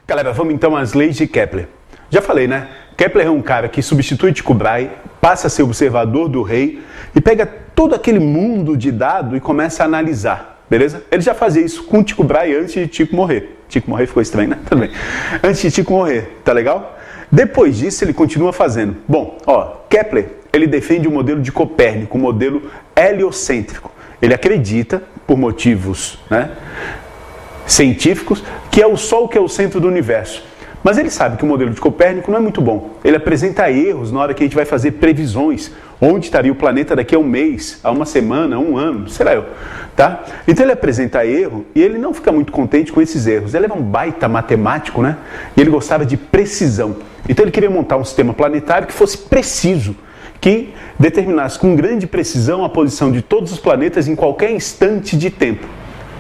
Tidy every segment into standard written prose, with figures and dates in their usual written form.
Galera, vamos então às leis de Kepler. Já falei, né? Kepler é um cara que substitui Tycho Brahe, passa a ser observador do rei e pega todo aquele mundo de dado e começa a analisar, beleza? Ele já fazia isso com Tycho Brahe antes de Tycho morrer. Tycho morrer ficou estranho, né? Tudo bem. Antes de Tycho morrer, tá legal? Depois disso, ele continua fazendo. Bom, Kepler, ele defende o modelo de Copérnico, o modelo heliocêntrico. Ele acredita, por motivos, científicos, que é o Sol que é o centro do universo. Mas ele sabe que o modelo de Copérnico não é muito bom. Ele apresenta erros na hora que a gente vai fazer previsões. Onde estaria o planeta daqui a um mês, a uma semana, a um ano, sei lá eu. Tá? Então ele apresenta erro e ele não fica muito contente com esses erros. Ele era um baita matemático, né? E ele gostava de precisão. Então ele queria montar um sistema planetário que fosse preciso, que determinasse com grande precisão a posição de todos os planetas em qualquer instante de tempo.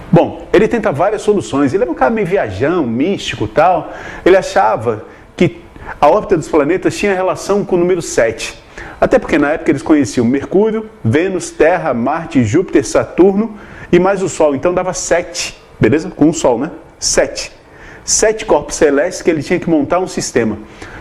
Bom, ele tenta várias soluções, ele era um cara meio viajão, místico e tal. Ele achava que a órbita dos planetas tinha relação com o número 7. Até porque na época eles conheciam Mercúrio, Vênus, Terra, Marte, Júpiter, Saturno e mais o Sol. Então dava 7, beleza? Com o Sol, né? 7. 7 corpos celestes que ele tinha que montar um sistema.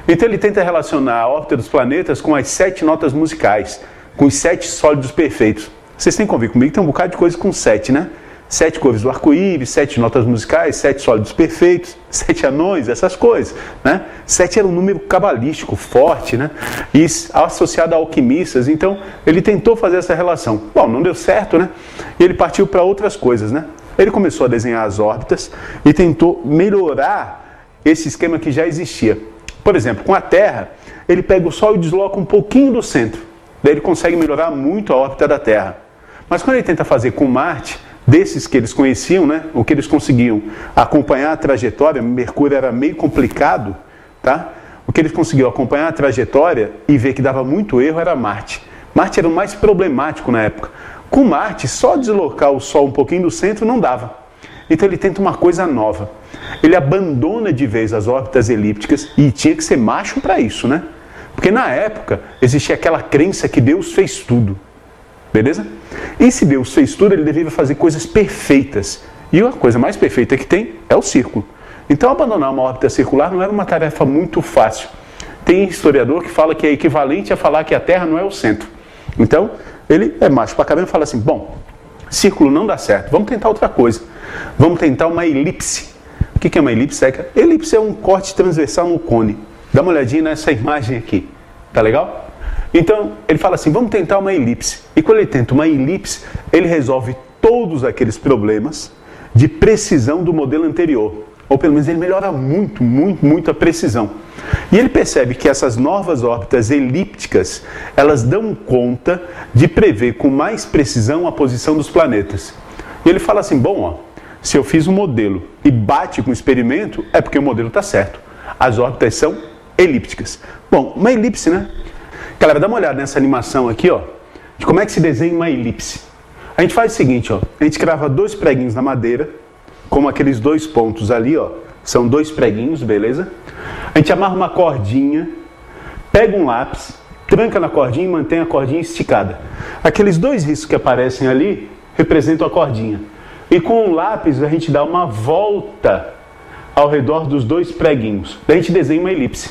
Então ele tenta relacionar a órbita dos planetas com as 7 notas musicais, com os 7 sólidos perfeitos. Vocês têm que convir comigo que tem um bocado de coisa com 7, né? 7 cores do arco-íris, 7 notas musicais, 7 sólidos perfeitos, 7 anões, essas coisas, né? 7 era um número cabalístico, forte, né? E associado a alquimistas, então ele tentou fazer essa relação. Bom, não deu certo, né? E ele partiu para outras coisas, né? Ele começou a desenhar as órbitas e tentou melhorar esse esquema que já existia. Por exemplo, com a Terra, ele pega o Sol e desloca um pouquinho do centro. Daí ele consegue melhorar muito a órbita da Terra. Mas quando ele tenta fazer com Marte, desses que eles conheciam, né, o que eles conseguiam acompanhar a trajetória, Mercúrio era meio complicado, tá? O que eles conseguiam acompanhar a trajetória e ver que dava muito erro era Marte. Marte era o mais problemático na época. Com Marte, só deslocar o Sol um pouquinho do centro não dava. Então ele tenta uma coisa nova. Ele abandona de vez as órbitas elípticas e tinha que ser macho para isso, né? Porque na época existia aquela crença que Deus fez tudo. Beleza? E se Deus fez tudo, ele deveria fazer coisas perfeitas. E a coisa mais perfeita que tem é o círculo. Então abandonar uma órbita circular não era uma tarefa muito fácil. Tem historiador que fala que é equivalente a falar que a Terra não é o centro. Então, ele é macho pra caramba e fala assim, bom, círculo não dá certo, vamos tentar outra coisa. Vamos tentar uma elipse. O que é uma elipse? Elipse é um corte transversal no cone. Dá uma olhadinha nessa imagem aqui. Tá legal? Então, ele fala assim, vamos tentar uma elipse. E quando ele tenta uma elipse, ele resolve todos aqueles problemas de precisão do modelo anterior. Ou pelo menos ele melhora muito a precisão. E ele percebe que essas novas órbitas elípticas, elas dão conta de prever com mais precisão a posição dos planetas. E ele fala assim, bom, se eu fiz um modelo e bate com o experimento, é porque o modelo está certo. As órbitas são elípticas. Bom, uma elipse, né? Galera, dá uma olhada nessa animação aqui, de como é que se desenha uma elipse. A gente faz o seguinte, a gente crava 2 preguinhos na madeira, como aqueles 2 pontos ali, são 2 preguinhos, beleza? A gente amarra uma cordinha, pega um lápis, tranca na cordinha e mantém a cordinha esticada. Aqueles 2 riscos que aparecem ali representam a cordinha. E com o lápis a gente dá uma volta ao redor dos 2 preguinhos. Daí a gente desenha uma elipse,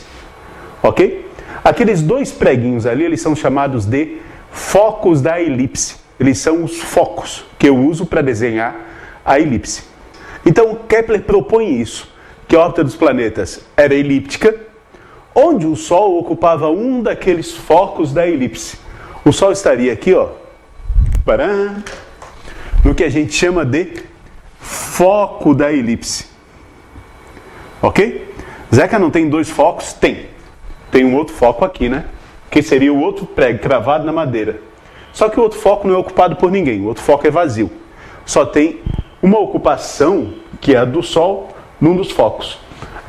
ok? Aqueles 2 preguinhos ali, eles são chamados de focos da elipse. Eles são os focos que eu uso para desenhar a elipse. Então, Kepler propõe isso, que a órbita dos planetas era elíptica, onde o Sol ocupava um daqueles focos da elipse. O Sol estaria aqui, no que a gente chama de foco da elipse. Ok? Zeca, não tem 2 focos? Tem um outro foco aqui, né? Que seria o outro prego cravado na madeira. Só que o outro foco não é ocupado por ninguém, o outro foco é vazio. Só tem uma ocupação, que é a do Sol, num dos focos.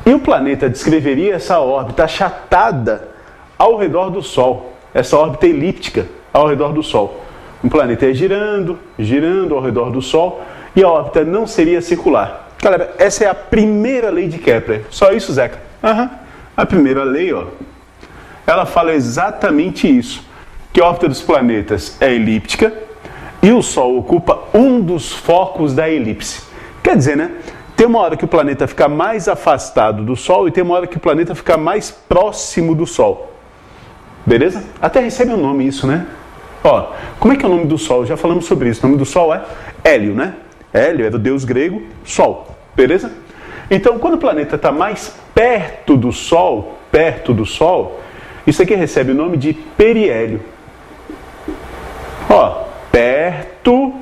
E o planeta descreveria essa órbita achatada ao redor do Sol, essa órbita elíptica ao redor do Sol. O planeta ia girando ao redor do Sol, e a órbita não seria circular. Galera, essa é a primeira lei de Kepler. Só isso, Zeca? A primeira lei, ela fala exatamente isso, que a órbita dos planetas é elíptica e o Sol ocupa um dos focos da elipse. Quer dizer, né, tem uma hora que o planeta fica mais afastado do Sol e tem uma hora que o planeta fica mais próximo do Sol. Beleza? Até recebe um nome isso, né? Ó, como é que é o nome do Sol? Já falamos sobre isso. O nome do Sol é Hélio, né? Hélio é do deus grego Sol. Beleza? Então, quando o planeta está mais perto do Sol, isso aqui recebe o nome de periélio. Ó, perto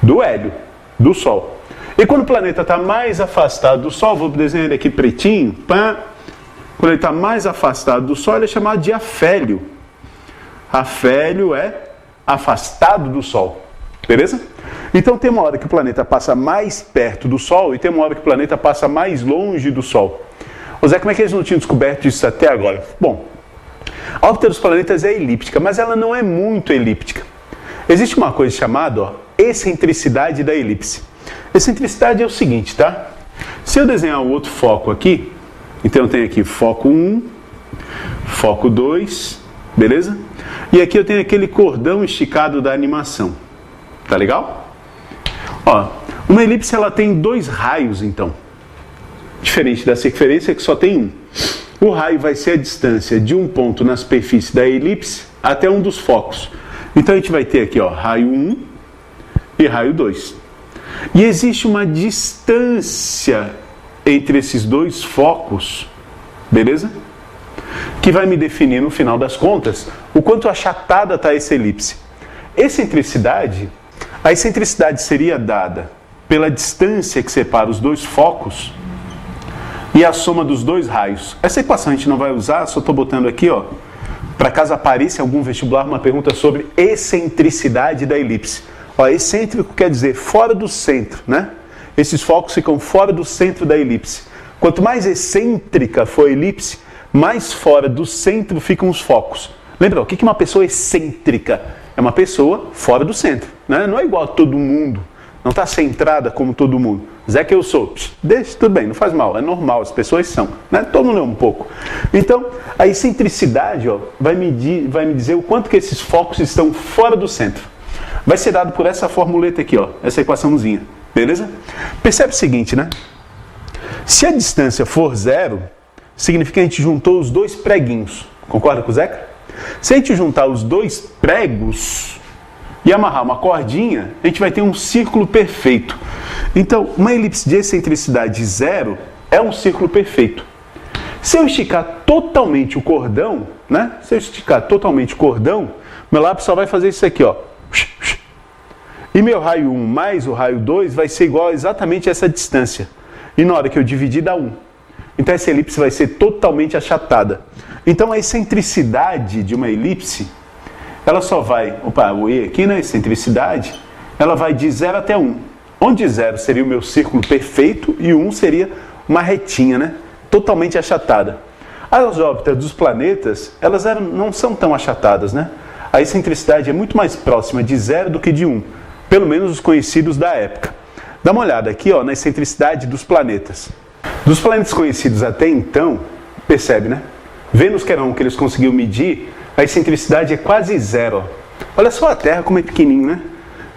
do Hélio, do Sol. E quando o planeta está mais afastado do Sol, vou desenhar ele aqui pretinho, pá. Quando ele está mais afastado do Sol, ele é chamado de afélio. Afélio é afastado do Sol. Beleza? Então tem uma hora que o planeta passa mais perto do Sol e tem uma hora que o planeta passa mais longe do Sol. Ô Zé, como é que eles não tinham descoberto isso até agora? Bom, a órbita dos planetas é elíptica, mas ela não é muito elíptica. Existe uma coisa chamada excentricidade da elipse. Excentricidade é o seguinte, tá? Se eu desenhar o outro foco aqui, então eu tenho aqui foco 1, foco 2, beleza? E aqui eu tenho aquele cordão esticado da animação. Tá legal? Ó, uma elipse ela tem 2 raios, então. Diferente da circunferência que só tem um. O raio vai ser a distância de um ponto na superfície da elipse até um dos focos. Então a gente vai ter aqui, ó, raio 1 e raio 2. E existe uma distância entre esses 2 focos, beleza? Que vai me definir, no final das contas, o quanto achatada está essa elipse. A excentricidade seria dada pela distância que separa os 2 focos e a soma dos 2 raios. Essa equação a gente não vai usar, só estou botando aqui, ó, para caso apareça em algum vestibular uma pergunta sobre excentricidade da elipse. Ó, excêntrico quer dizer fora do centro, né? Esses focos ficam fora do centro da elipse. Quanto mais excêntrica for a elipse, mais fora do centro ficam os focos. Lembra, o que é uma pessoa excêntrica? É uma pessoa fora do centro, né? Não é igual a todo mundo, não está centrada como todo mundo. Zé que eu sou, deixa, tudo bem, não faz mal, é normal, as pessoas são, né? Todo mundo é um pouco. Então, a excentricidade, ó, vai me dizer o quanto que esses focos estão fora do centro. Vai ser dado por essa formuleta aqui, ó, essa equaçãozinha, beleza? Percebe o seguinte, né? Se a distância for 0, significa que a gente juntou os 2 preguinhos. Concorda com o Zeca? Se a gente juntar os 2 pregos e amarrar uma cordinha, a gente vai ter um círculo perfeito. Então, uma elipse de excentricidade 0 é um círculo perfeito. Se eu esticar totalmente o cordão, né? Se eu esticar totalmente o cordão, meu lápis só vai fazer isso aqui, ó. E meu raio 1 mais o raio 2 vai ser igual a exatamente essa distância. E na hora que eu dividir, dá 1. Então essa elipse vai ser totalmente achatada. Então a excentricidade de uma elipse, ela só vai, o E aqui na excentricidade, ela vai de 0 até 1. Onde 0 seria o meu círculo perfeito e 1 seria uma retinha, né? Totalmente achatada. As órbitas dos planetas, elas não são tão achatadas, né? A excentricidade é muito mais próxima de 0 do que de 1. Pelo menos os conhecidos da época. Dá uma olhada aqui, ó, na excentricidade dos planetas. Dos planetas conhecidos até então, percebe, né? Vênus, que era um que eles conseguiram medir, a excentricidade é quase 0. Olha só a Terra como é pequenininho, né?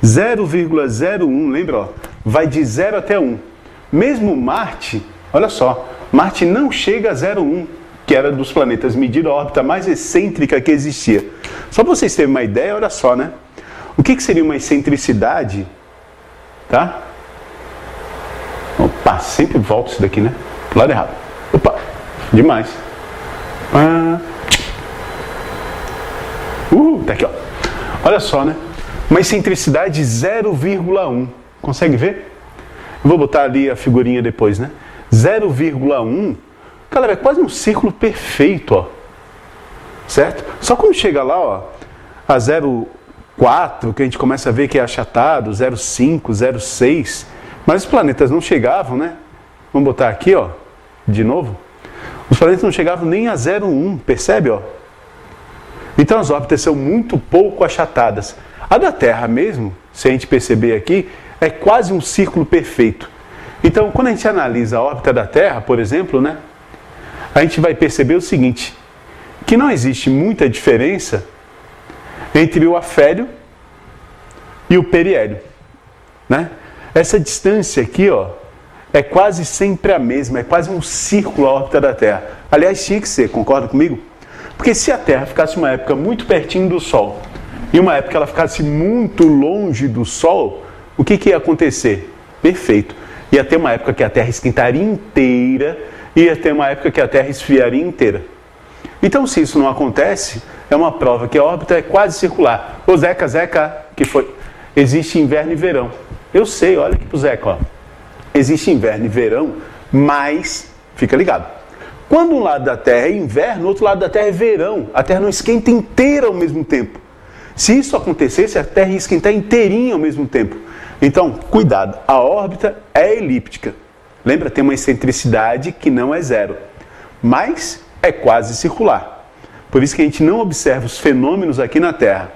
0,01, lembra? Ó, vai de 0 até 1. Mesmo Marte, olha só, Marte não chega a 0,1, que era dos planetas medido a órbita mais excêntrica que existia. Só para vocês terem uma ideia, olha só, né? O que seria uma excentricidade? Tá? Opa, sempre volta isso daqui, né? Pro lado errado. Opa, demais. Tá aqui, ó. Olha só, né? Uma excentricidade 0,1. Consegue ver? Eu vou botar ali a figurinha depois, né? 0,1. Galera, é quase um círculo perfeito, ó. Certo? Só quando chega lá, ó, a 0,4, que a gente começa a ver que é achatado, 0,5, 0,6. Mas os planetas não chegavam, né? Vamos botar aqui, ó, de novo. Os planetas não chegavam nem a 0,1, percebe, ó? Então as órbitas são muito pouco achatadas. A da Terra mesmo, se a gente perceber aqui, é quase um círculo perfeito. Então, quando a gente analisa a órbita da Terra, por exemplo, né? A gente vai perceber o seguinte, que não existe muita diferença entre o afélio e o periélio, né? Essa distância aqui, ó, é quase sempre a mesma, é quase um círculo a órbita da Terra. Aliás, tinha que ser, concorda comigo? Porque se a Terra ficasse uma época muito pertinho do Sol e uma época ela ficasse muito longe do Sol, o que ia acontecer? Perfeito. Ia ter uma época que a Terra esquentaria inteira e ia ter uma época que a Terra esfriaria inteira. Então, se isso não acontece, é uma prova que a órbita é quase circular. Ô Zeca, que foi? Existe inverno e verão. Eu sei, olha aqui pro Zeca, ó. Existe inverno e verão, mas, fica ligado, quando um lado da Terra é inverno, o outro lado da Terra é verão. A Terra não esquenta inteira ao mesmo tempo. Se isso acontecesse, a Terra ia esquentar inteirinha ao mesmo tempo. Então, cuidado, a órbita é elíptica. Lembra, tem uma excentricidade que não é zero, mas é quase circular. Por isso que a gente não observa os fenômenos aqui na Terra,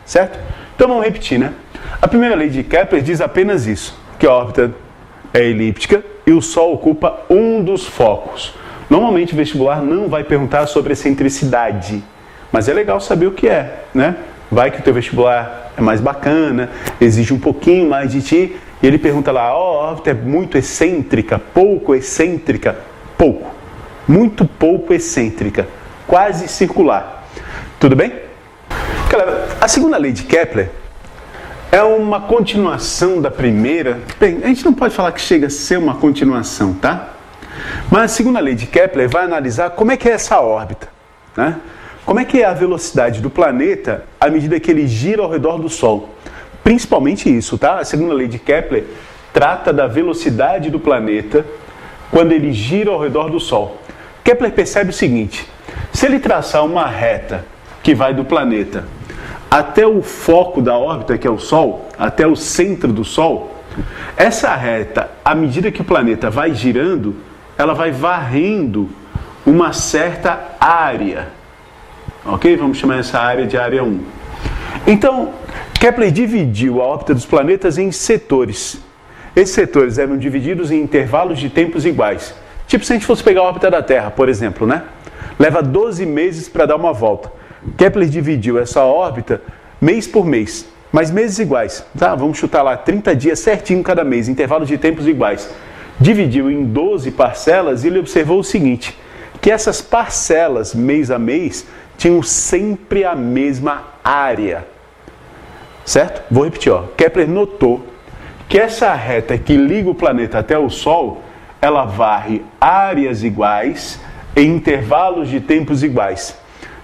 certo? Então vamos repetir, né? A primeira lei de Kepler diz apenas isso, que a órbita é elíptica e o Sol ocupa um dos focos. Normalmente o vestibular não vai perguntar sobre excentricidade, mas é legal saber o que é, né? Vai que o teu vestibular é mais bacana, exige um pouquinho mais de ti, e ele pergunta lá, a órbita é muito excêntrica, pouco excêntrica, pouco, muito pouco excêntrica, quase circular. Tudo bem? Galera, a segunda lei de Kepler é uma continuação da primeira. Bem, a gente não pode falar que chega a ser uma continuação, tá? Mas a segunda lei de Kepler vai analisar como é que é essa órbita, né? Como é que é a velocidade do planeta à medida que ele gira ao redor do Sol. Principalmente isso, tá? A segunda lei de Kepler trata da velocidade do planeta quando ele gira ao redor do Sol. Kepler percebe o seguinte, se ele traçar uma reta que vai do planeta até o foco da órbita, que é o Sol, até o centro do Sol, essa reta, à medida que o planeta vai girando, ela vai varrendo uma certa área. Ok? Vamos chamar essa área de área 1. Então, Kepler dividiu a órbita dos planetas em setores. Esses setores eram divididos em intervalos de tempos iguais. Tipo, se a gente fosse pegar a órbita da Terra, por exemplo, né? Leva 12 meses para dar uma volta. Kepler dividiu essa órbita mês por mês, mas meses iguais. Tá? Vamos chutar lá 30 dias certinho cada mês, intervalos de tempos iguais. Dividiu em 12 parcelas e ele observou o seguinte, que essas parcelas, mês a mês, tinham sempre a mesma área. Certo? Vou repetir, ó. Kepler notou que essa reta que liga o planeta até o Sol, ela varre áreas iguais em intervalos de tempos iguais.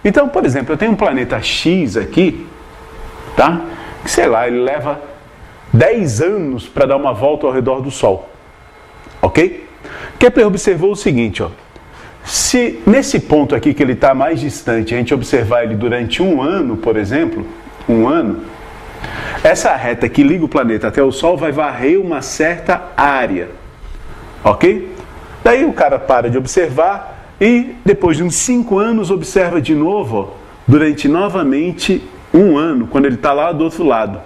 Então, por exemplo, eu tenho um planeta X aqui, tá? Que, sei lá, ele leva 10 anos para dar uma volta ao redor do Sol. Ok? Kepler observou o seguinte, ó. Se nesse ponto aqui que ele está mais distante, a gente observar ele durante um ano, por exemplo, um ano, essa reta que liga o planeta até o Sol vai varrer uma certa área. Ok? Daí o cara para de observar e depois de uns 5 anos observa de novo, ó, durante novamente um ano, quando ele está lá do outro lado.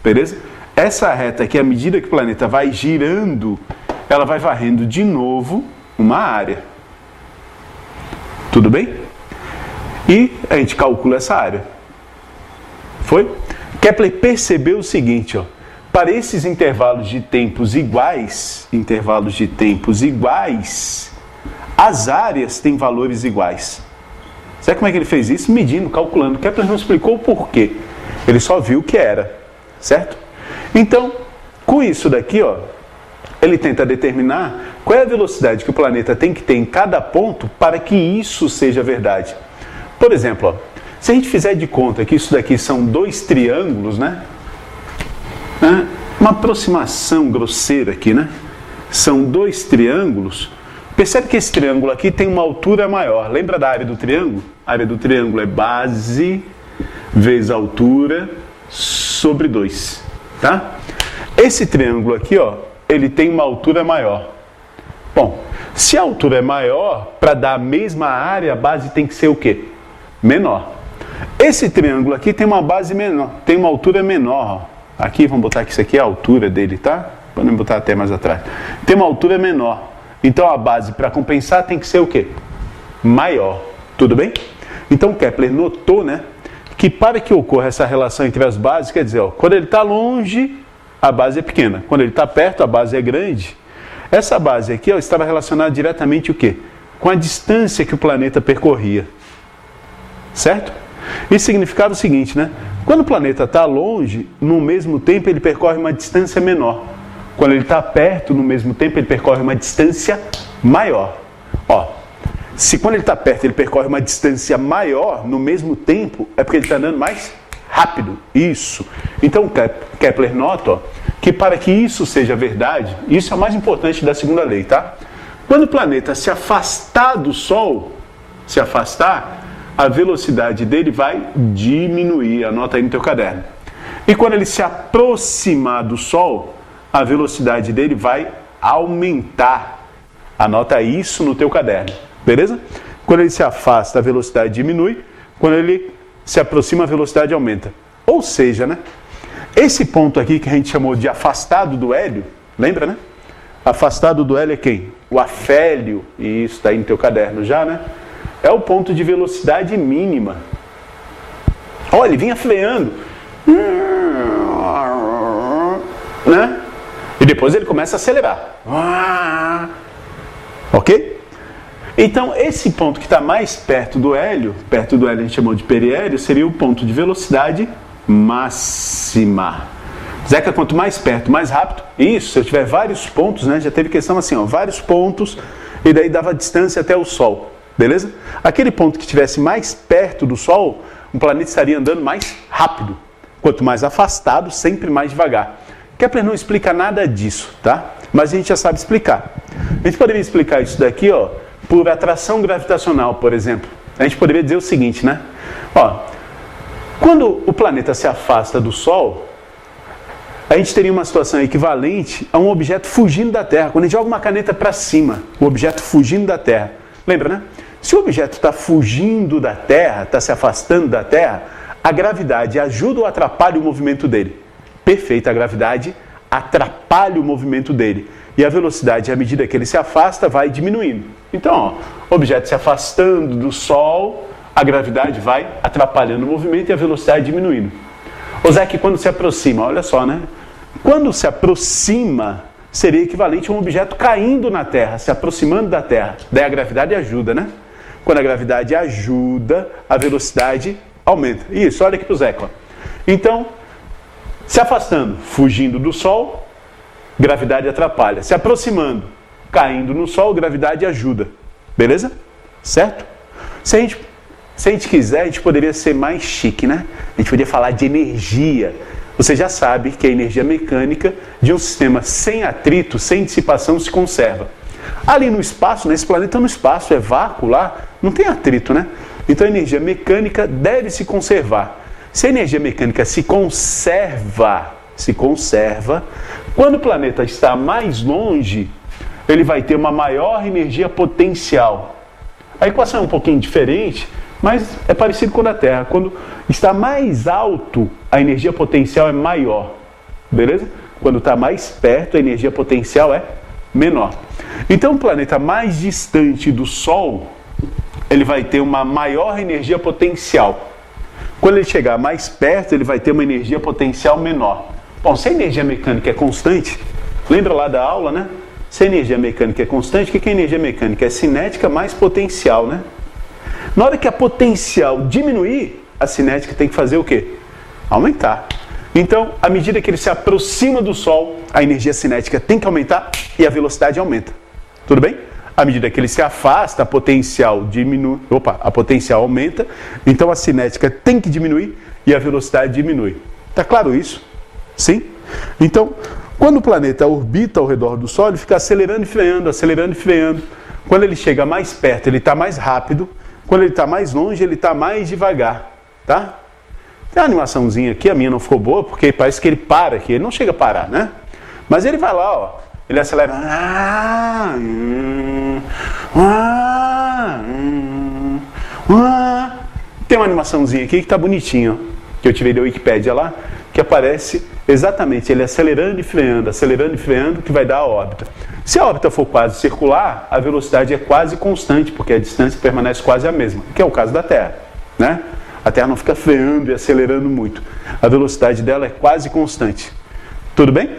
Beleza? Essa reta aqui, à medida que o planeta vai girando, ela vai varrendo de novo uma área. Tudo bem? E a gente calcula essa área. Foi? Kepler percebeu o seguinte, ó. Para esses intervalos de tempos iguais, as áreas têm valores iguais. Sabe como é que ele fez isso? Medindo, calculando. Kepler não explicou o porquê. Ele só viu o que era. Certo? Então, com isso daqui, ó, ele tenta determinar qual é a velocidade que o planeta tem que ter em cada ponto para que isso seja verdade. Por exemplo, ó, se a gente fizer de conta que isso daqui são 2 triângulos, né? Uma aproximação grosseira aqui, né? São 2 triângulos. Percebe que esse triângulo aqui tem uma altura maior. Lembra da área do triângulo? A área do triângulo é base vezes altura sobre 2, tá? Esse triângulo aqui, ó, ele tem uma altura maior. Bom, se a altura é maior, para dar a mesma área, a base tem que ser o quê? Menor. Esse triângulo aqui tem uma base menor, tem uma altura menor. Ó. Aqui, vamos botar que isso aqui é a altura dele, tá? Podemos botar até mais atrás. Tem uma altura menor. Então a base, para compensar, tem que ser o quê? Maior. Tudo bem? Então Kepler notou, né, que para que ocorra essa relação entre as bases, quer dizer, ó, quando ele está longe, a base é pequena. Quando ele está perto, a base é grande. Essa base aqui, ó, estava relacionada diretamente o quê? Com a distância que o planeta percorria. Certo? Isso significava o seguinte, né? Quando o planeta está longe, no mesmo tempo ele percorre uma distância menor. Quando ele está perto, no mesmo tempo ele percorre uma distância maior. Ó, se quando ele está perto ele percorre uma distância maior, no mesmo tempo, é porque ele está andando mais rápido. Isso. Então Kepler nota, ó, que para que isso seja verdade, isso é o mais importante da segunda lei, tá? Quando o planeta se afastar do Sol, se afastar, a velocidade dele vai diminuir, anota aí no teu caderno. E quando ele se aproximar do Sol, a velocidade dele vai aumentar. Anota isso no teu caderno, beleza? Quando ele se afasta, a velocidade diminui. Quando ele se aproxima, a velocidade aumenta. Ou seja, né? Esse ponto aqui que a gente chamou de afastado do hélio, lembra, né? Afastado do hélio é quem? O afélio. E isso está aí no teu caderno já, né? É o ponto de velocidade mínima. Olha, ele vinha freando. Né? E depois ele começa a acelerar. Ok? Então, esse ponto que está mais perto do hélio a gente chamou de periélio, seria o ponto de velocidade máxima. Zeca, quanto mais perto, mais rápido. Isso, se eu tiver vários pontos, né? Já teve questão assim, ó, vários pontos, e daí dava distância até o Sol. Beleza? Aquele ponto que estivesse mais perto do Sol, o planeta estaria andando mais rápido. Quanto mais afastado, sempre mais devagar. Kepler não explica nada disso, tá? Mas a gente já sabe explicar. A gente poderia explicar isso daqui, ó, por atração gravitacional, por exemplo. A gente poderia dizer o seguinte, né? Ó, quando o planeta se afasta do Sol, a gente teria uma situação equivalente a um objeto fugindo da Terra. Quando a gente joga uma caneta para cima, o objeto fugindo da Terra. Lembra, né? Se o objeto está fugindo da Terra, está se afastando da Terra, a gravidade ajuda ou atrapalha o movimento dele? Perfeito, a gravidade atrapalha o movimento dele. E a velocidade, à medida que ele se afasta, vai diminuindo. Então, ó, o objeto se afastando do Sol, a gravidade vai atrapalhando o movimento e a velocidade diminuindo. O Zé, que quando se aproxima, olha só, né? Quando se aproxima, seria equivalente a um objeto caindo na Terra, se aproximando da Terra. Daí a gravidade ajuda, né? Quando a gravidade ajuda, a velocidade aumenta. Isso, olha aqui para o Zeca. Então, se afastando, fugindo do Sol, gravidade atrapalha. Se aproximando, caindo no Sol, gravidade ajuda. Beleza? Certo? Se a gente quiser, a gente poderia ser mais chique, né? A gente poderia falar de energia. Você já sabe que a energia mecânica de um sistema sem atrito, sem dissipação, se conserva. Ali no espaço, nesse planeta no espaço, é vácuo lá, não tem atrito, né? Então a energia mecânica deve se conservar. Se a energia mecânica se conserva, quando o planeta está mais longe, ele vai ter uma maior energia potencial. A equação é um pouquinho diferente, mas é parecido com a da Terra. Quando está mais alto, a energia potencial é maior. Beleza? Quando está mais perto, a energia potencial é menor. Então, o planeta mais distante do Sol, ele vai ter uma maior energia potencial. Quando ele chegar mais perto, ele vai ter uma energia potencial menor. Bom, se a energia mecânica é constante, lembra lá da aula, né? Se a energia mecânica é constante, o que é energia mecânica? É cinética mais potencial, né? Na hora que a potencial diminuir, a cinética tem que fazer o quê? Aumentar. Então, à medida que ele se aproxima do Sol, a energia cinética tem que aumentar e a velocidade aumenta. Tudo bem? À medida que ele se afasta, a potencial diminui. A potencial aumenta, então a cinética tem que diminuir e a velocidade diminui. Tá claro isso? Sim? Então, quando o planeta orbita ao redor do Sol, ele fica acelerando e freando, acelerando e freando. Quando ele chega mais perto, ele está mais rápido. Quando ele está mais longe, ele está mais devagar. Tá? Tem uma animaçãozinha aqui, a minha não ficou boa, porque parece que ele para aqui. Ele não chega a parar, né? Mas ele vai lá, ó. Ele acelera. Tem uma animaçãozinha aqui que está bonitinho, que eu tirei da Wikipédia lá, que aparece exatamente ele acelerando e freando, que vai dar a órbita. Se a órbita for quase circular, a velocidade é quase constante, porque a distância permanece quase a mesma, que é o caso da Terra, né? A Terra não fica freando e acelerando muito. A velocidade dela é quase constante. Tudo bem?